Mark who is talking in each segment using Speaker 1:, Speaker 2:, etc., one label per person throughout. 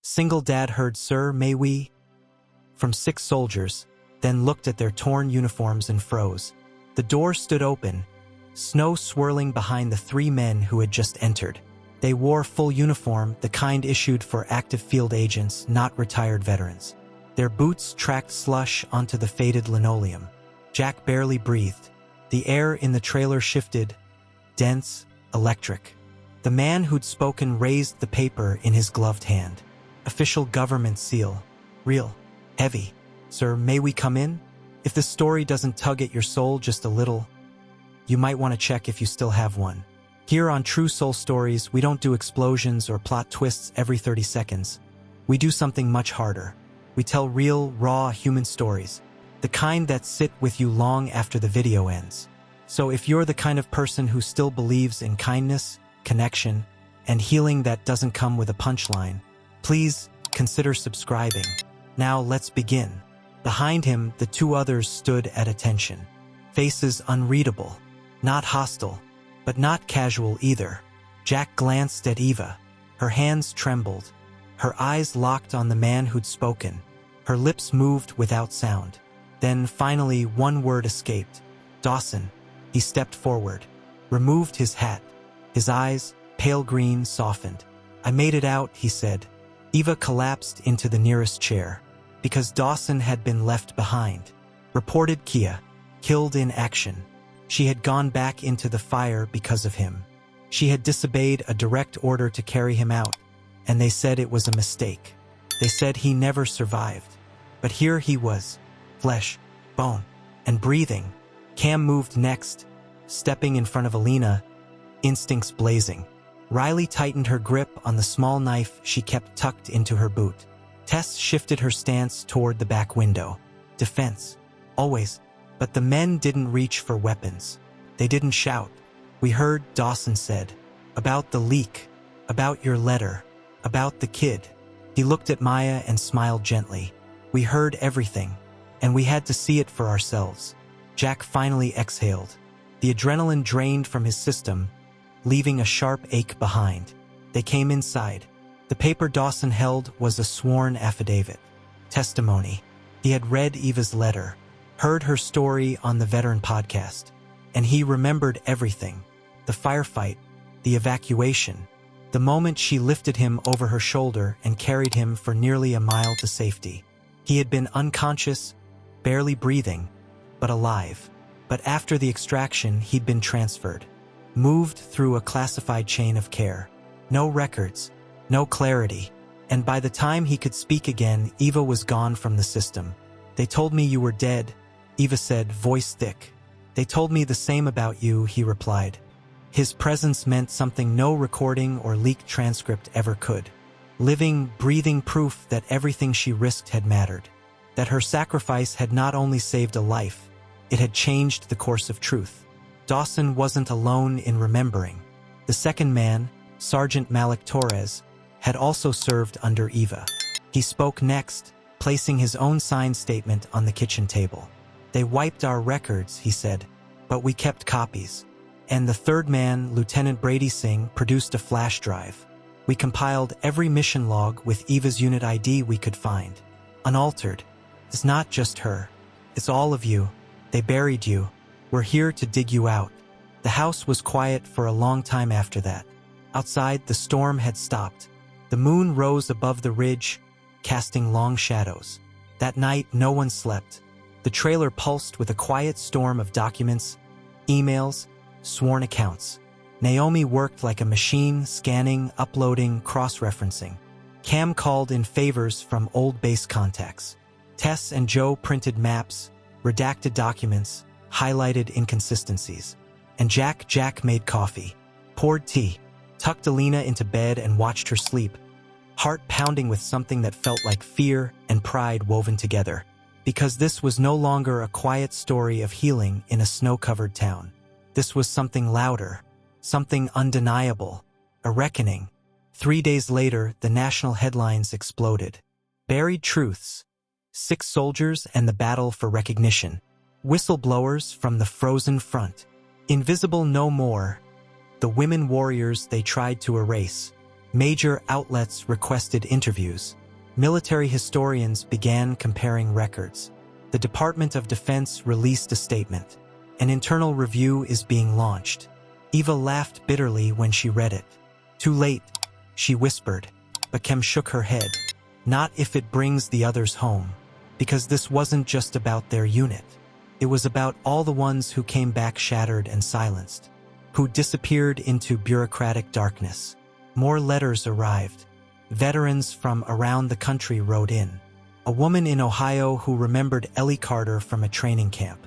Speaker 1: Single dad heard "Sir, may we?" from 6 soldiers, then looked at their torn uniforms and froze. The door stood open, snow swirling behind the 3 men who had just entered. They wore full uniform, the kind issued for active field agents, not retired veterans. Their boots tracked slush onto the faded linoleum. Jack barely breathed. The air in the trailer shifted, dense, electric. The man who'd spoken raised the paper in his gloved hand. Official government seal. Real. Heavy. "Sir, may we come in? If this story doesn't tug at your soul just a little, you might want to check if you still have one. Here on True Soul Stories, we don't do explosions or plot twists every 30 seconds. We do something much harder. We tell real, raw human stories, the kind that sit with you long after the video ends. So if you're the kind of person who still believes in kindness, connection, and healing that doesn't come with a punchline, please consider subscribing. Now let's begin. Behind him, the 2 others stood at attention. Faces unreadable, not hostile, but not casual either. Jack glanced at Eva. Her hands trembled. Her eyes locked on the man who'd spoken. Her lips moved without sound. Then finally one word escaped. "Dawson." He stepped forward, removed his hat. His eyes, pale green, softened. "I made it out," he said. Eva collapsed into the nearest chair. "Because Dawson had been left behind," reported Kia, "killed in action. She had gone back into the fire because of him. She had disobeyed a direct order to carry him out, and they said it was a mistake. They said he never survived. But here he was, flesh, bone, and breathing." Cam moved next, stepping in front of Alina, instincts blazing. Riley tightened her grip on the small knife she kept tucked into her boot. Tess shifted her stance toward the back window. Defense. Always. But the men didn't reach for weapons. They didn't shout. "We heard," Dawson said. "About the leak. About your letter. About the kid." He looked at Maya and smiled gently. "We heard everything. And we had to see it for ourselves." Jack finally exhaled. The adrenaline drained from his system, leaving a sharp ache behind. They came inside. The paper Dawson held was a sworn affidavit. Testimony. He had read Eva's letter, heard her story on the Veteran podcast, and he remembered everything. The firefight, the evacuation, the moment she lifted him over her shoulder and carried him for nearly a mile to safety. He had been unconscious, barely breathing, but alive. But after the extraction, he'd been transferred, moved through a classified chain of care. No records, no clarity, and by the time he could speak again, Eva was gone from the system. "They told me you were dead," Eva said, voice thick. "They told me the same about you," he replied. His presence meant something no recording or leaked transcript ever could. Living, breathing proof that everything she risked had mattered. That her sacrifice had not only saved a life, it had changed the course of truth. Dawson wasn't alone in remembering. The second man, Sergeant Malik Torres, had also served under Eva. He spoke next, placing his own signed statement on the kitchen table. "They wiped our records," he said, "but we kept copies." And the third man, Lieutenant Brady Singh, produced a flash drive. "We compiled every mission log with Eva's unit ID we could find. Unaltered. It's not just her. It's all of you. They buried you. We're here to dig you out." The house was quiet for a long time after that. Outside, the storm had stopped. The moon rose above the ridge, casting long shadows. That night, no one slept. The trailer pulsed with a quiet storm of documents, emails, sworn accounts. Naomi worked like a machine, scanning, uploading, cross-referencing. Cam called in favors from old base contacts. Tess and Joe printed maps, redacted documents, highlighted inconsistencies. And Jack made coffee, poured tea, tucked Alina into bed and watched her sleep, heart pounding with something that felt like fear and pride woven together. Because this was no longer a quiet story of healing in a snow-covered town. This was something louder, something undeniable, a reckoning. 3 days later, the national headlines exploded. Buried truths. 6 soldiers and the battle for recognition. Whistleblowers from the frozen front. Invisible no more. The women warriors they tried to erase. Major outlets requested interviews. Military historians began comparing records. The Department of Defense released a statement. An internal review is being launched. Eva laughed bitterly when she read it. Too late, she whispered, but Kem shook her head. Not if it brings the others home. Because this wasn't just about their unit. It was about all the ones who came back shattered and silenced. Who disappeared into bureaucratic darkness. More letters arrived. Veterans from around the country wrote in. A woman in Ohio who remembered Ellie Carter from a training camp.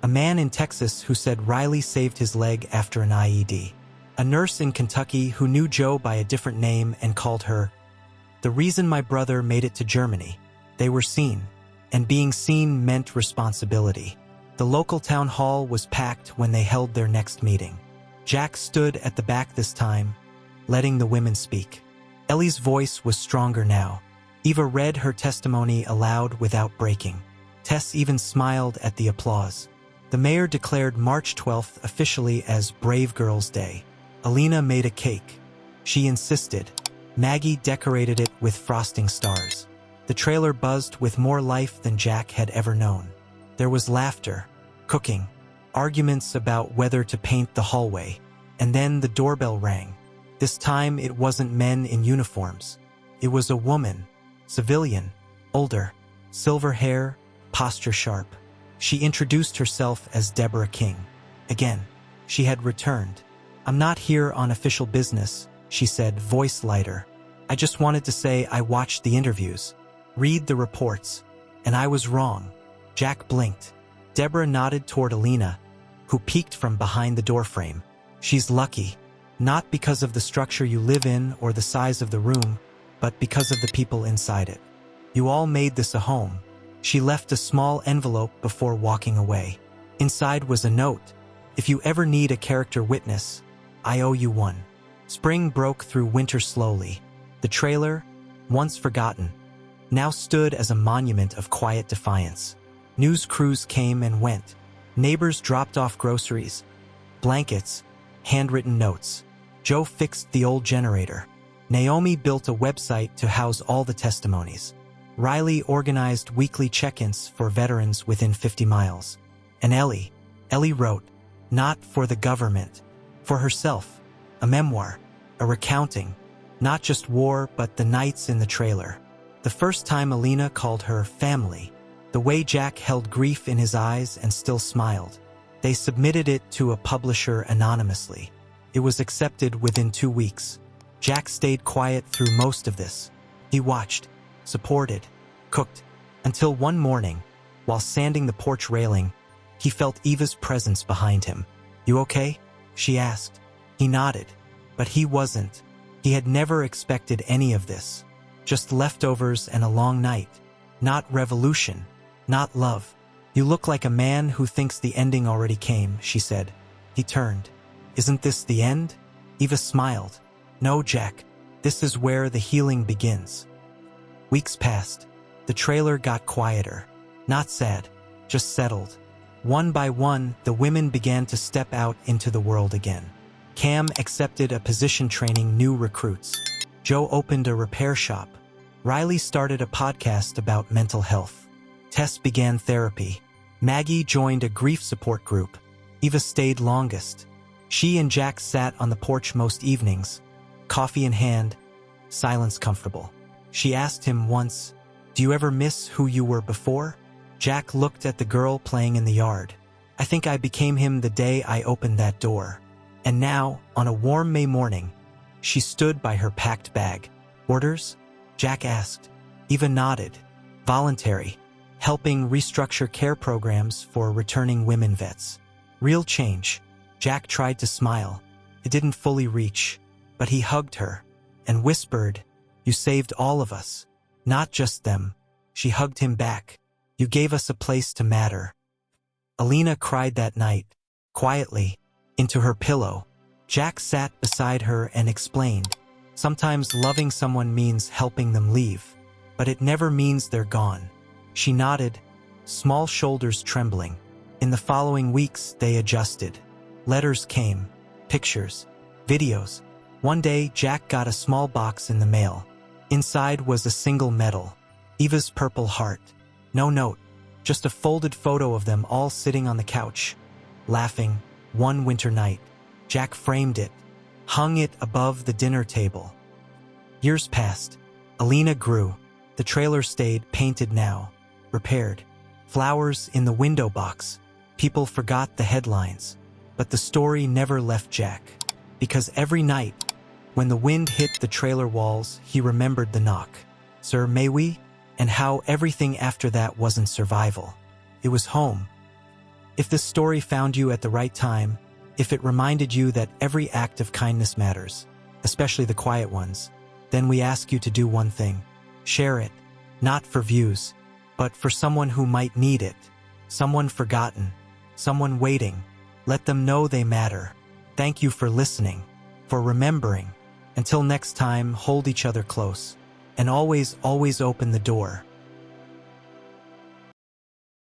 Speaker 1: A man in Texas who said Riley saved his leg after an IED. A nurse in Kentucky who knew Joe by a different name and called her. The reason my brother made it to Germany. They were seen. And being seen meant responsibility. The local town hall was packed when they held their next meeting. Jack stood at the back this time, letting the women speak. Ellie's voice was stronger now. Eva read her testimony aloud without breaking. Tess even smiled at the applause. The mayor declared March 12th officially as Brave Girls Day. Alina made a cake. She insisted. Maggie decorated it with frosting stars. The trailer buzzed with more life than Jack had ever known. There was laughter, cooking, arguments about whether to paint the hallway, and then the doorbell rang. This time it wasn't men in uniforms. It was a woman, civilian, older, silver hair, posture sharp. She introduced herself as Deborah King. Again, she had returned. I'm not here on official business, she said, voice lighter. I just wanted to say I watched the interviews. Read the reports. And I was wrong. Jack blinked. Deborah nodded toward Alina, who peeked from behind the doorframe. She's lucky. Not because of the structure you live in or the size of the room, but because of the people inside it. You all made this a home. She left a small envelope before walking away. Inside was a note. If you ever need a character witness, I owe you one. Spring broke through winter slowly. The trailer, once forgotten, now stood as a monument of quiet defiance. News crews came and went. Neighbors dropped off groceries, blankets, handwritten notes. Joe fixed the old generator. Naomi built a website to house all the testimonies. Riley organized weekly check-ins for veterans within 50 miles. And Ellie wrote, not for the government, for herself, a memoir, a recounting, not just war but the nights in the trailer. The first time Alina called her family, the way Jack held grief in his eyes and still smiled. They submitted it to a publisher anonymously. It was accepted within 2 weeks. Jack stayed quiet through most of this. He watched, supported, cooked, until one morning, while sanding the porch railing, he felt Eva's presence behind him. You okay? She asked. He nodded, but he wasn't. He had never expected any of this. Just leftovers and a long night. Not revolution. Not love. You look like a man who thinks the ending already came, she said. He turned. Isn't this the end? Eva smiled. No, Jack. This is where the healing begins. Weeks passed. The trailer got quieter. Not sad, just settled. One by one, the women began to step out into the world again. Cam accepted a position training new recruits. Joe opened a repair shop. Riley started a podcast about mental health. Tess began therapy. Maggie joined a grief support group. Eva stayed longest. She and Jack sat on the porch most evenings, coffee in hand, silence comfortable. She asked him once, "Do you ever miss who you were before?" Jack looked at the girl playing in the yard. I think I became him the day I opened that door. And now, on a warm May morning, she stood by her packed bag. Orders? Jack asked. Eva nodded. Voluntary, helping restructure care programs for returning women vets. Real change. Jack tried to smile. It didn't fully reach, but he hugged her and whispered, "You saved all of us, not just them." She hugged him back. "You gave us a place to matter." Alina cried that night, quietly, into her pillow. Jack sat beside her and explained, "Sometimes loving someone means helping them leave, but it never means they're gone." She nodded, small shoulders trembling. In the following weeks, they adjusted. Letters came, pictures, videos. One day, Jack got a small box in the mail. Inside was a single medal, Eva's purple heart. No note, just a folded photo of them all sitting on the couch, laughing, one winter night. Jack framed it, hung it above the dinner table. Years passed. Alina grew. The trailer stayed painted now, repaired. Flowers in the window box. People forgot the headlines. But the story never left Jack. Because every night, when the wind hit the trailer walls, he remembered the knock. "Sir, may we?" And how everything after that wasn't survival. It was home. If this story found you at the right time, if it reminded you that every act of kindness matters, especially the quiet ones, then we ask you to do one thing. Share it, not for views, but for someone who might need it, someone forgotten, someone waiting. Let them know they matter. Thank you for listening, for remembering. Until next time, hold each other close, and always open the door.